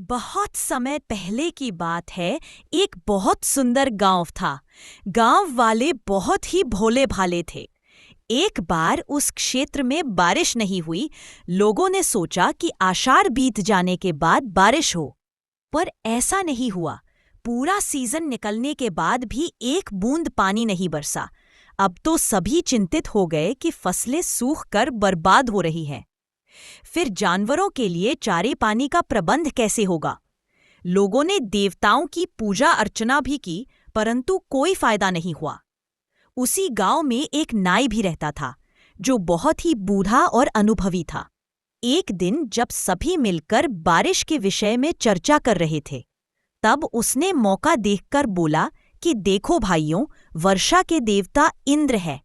बहुत समय पहले की बात है। एक बहुत सुंदर गांव था। गांव वाले बहुत ही भोले भाले थे। एक बार उस क्षेत्र में बारिश नहीं हुई। लोगों ने सोचा कि आषाढ़ बीत जाने के बाद बारिश हो, पर ऐसा नहीं हुआ। पूरा सीजन निकलने के बाद भी एक बूंद पानी नहीं बरसा। अब तो सभी चिंतित हो गए कि फसलें सूख कर बर्बाद हो रही हैं। फिर जानवरों के लिए चारे पानी का प्रबंध कैसे होगा? लोगों ने देवताओं की पूजा अर्चना भी की, परंतु कोई फायदा नहीं हुआ। उसी गांव में एक नाई भी रहता था, जो बहुत ही बूढ़ा और अनुभवी था। एक दिन जब सभी मिलकर बारिश के विषय में चर्चा कर रहे थे, तब उसने मौका देखकर बोला कि देखो भाइयों, वर्षा के देवता इंद्र है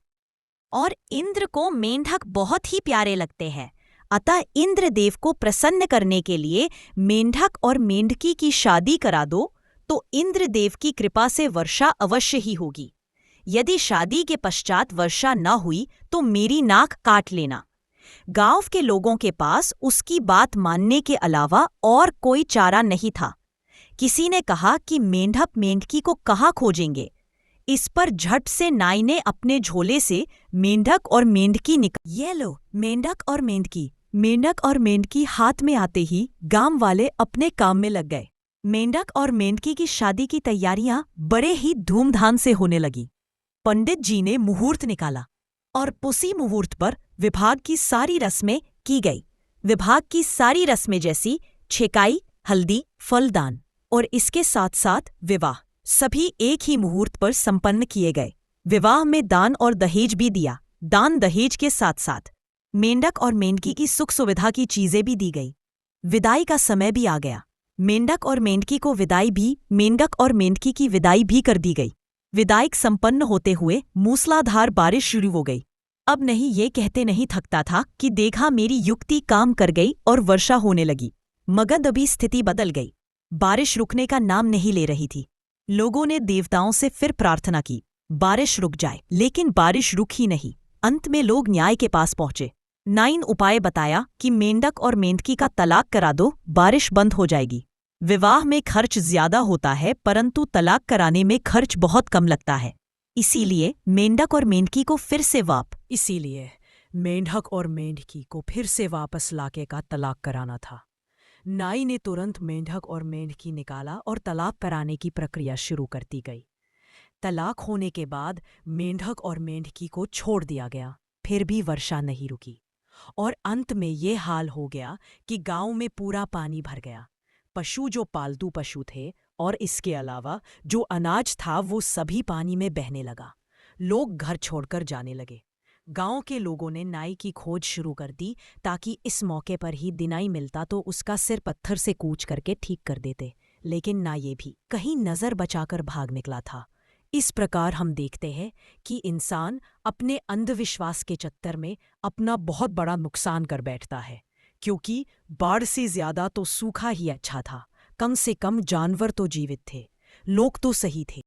और इंद्र को मेंढक बहुत ही प्यारे लगते हैं। अतः इंद्रदेव को प्रसन्न करने के लिए मेंढक और मेंढकी की शादी करा दो, तो इंद्रदेव की कृपा से वर्षा अवश्य ही होगी। यदि शादी के पश्चात वर्षा न हुई तो मेरी नाक काट लेना। गांव के लोगों के पास उसकी बात मानने के अलावा और कोई चारा नहीं था। किसी ने कहा कि मेंढक मेंढकी को कहाँ खोजेंगे। इस पर झट से नाई ने अपने झोले से मेंढक और मेंढकी ये लो मेंढक और मेंढकी। मेंढक और मेंढकी हाथ में आते ही गांव वाले अपने काम में लग गए। मेंढक और मेंढकी की शादी की तैयारियां बड़े ही धूमधाम से होने लगी। पंडित जी ने मुहूर्त निकाला और उसी मुहूर्त पर विभाग की सारी रस्में की गई। विभाग की सारी रस्में जैसी छेकाई, हल्दी, फलदान और इसके साथ साथ विवाह, सभी एक ही मुहूर्त पर संपन्न किए गए। विवाह में दान और दहेज भी दिया। दान दहेज के साथ साथ मेंढक और मेंढकी की सुख सुविधा की चीजें भी दी गई। विदाई का समय भी आ गया। मेंढक और मेंढकी को विदाई भी मेंढक और मेंढकी की विदाई भी कर दी गई। विदाई संपन्न होते हुए मूसलाधार बारिश शुरू हो गई। अब नहीं ये कहते नहीं थकता था कि देखा मेरी युक्ति काम कर गई और वर्षा होने लगी। मगर अभी स्थिति बदल गई। बारिश रुकने का नाम नहीं ले रही थी। लोगों ने देवताओं से फिर प्रार्थना की, बारिश रुक जाए, लेकिन बारिश रुक ही नहीं। अंत में लोग न्याय के पास पहुंचे। नाई ने उपाय बताया कि मेंढक और मेंढकी का तलाक करा दो, बारिश बंद हो जाएगी। विवाह में खर्च ज्यादा होता है, परंतु तलाक कराने में खर्च बहुत कम लगता है। इसीलिए मेंढक और मेंढकी को फिर से वापस लाके का तलाक कराना था। नाई ने तुरंत मेंढक और मेंढकी निकाला और तलाक कराने की प्रक्रिया शुरू कर दी गई। तलाक होने के बाद मेंढक और मेंढकी को छोड़ दिया गया। फिर भी वर्षा नहीं रुकी और अंत में ये हाल हो गया कि गांव में पूरा पानी भर गया। पशु जो पालतू पशु थे और इसके अलावा जो अनाज था वो सभी पानी में बहने लगा। लोग घर छोड़कर जाने लगे। गांव के लोगों ने नाई की खोज शुरू कर दी, ताकि इस मौके पर ही दिनाई मिलता तो उसका सिर पत्थर से कूच करके ठीक कर देते। लेकिन ना ये भी कहीं नजर बचाकर भाग निकला था। इस प्रकार हम देखते हैं कि इंसान अपने अंधविश्वास के चक्कर में अपना बहुत बड़ा नुकसान कर बैठता है, क्योंकि बाढ़ से ज्यादा तो सूखा ही अच्छा था। कम से कम जानवर तो जीवित थे, लोग तो सही थे।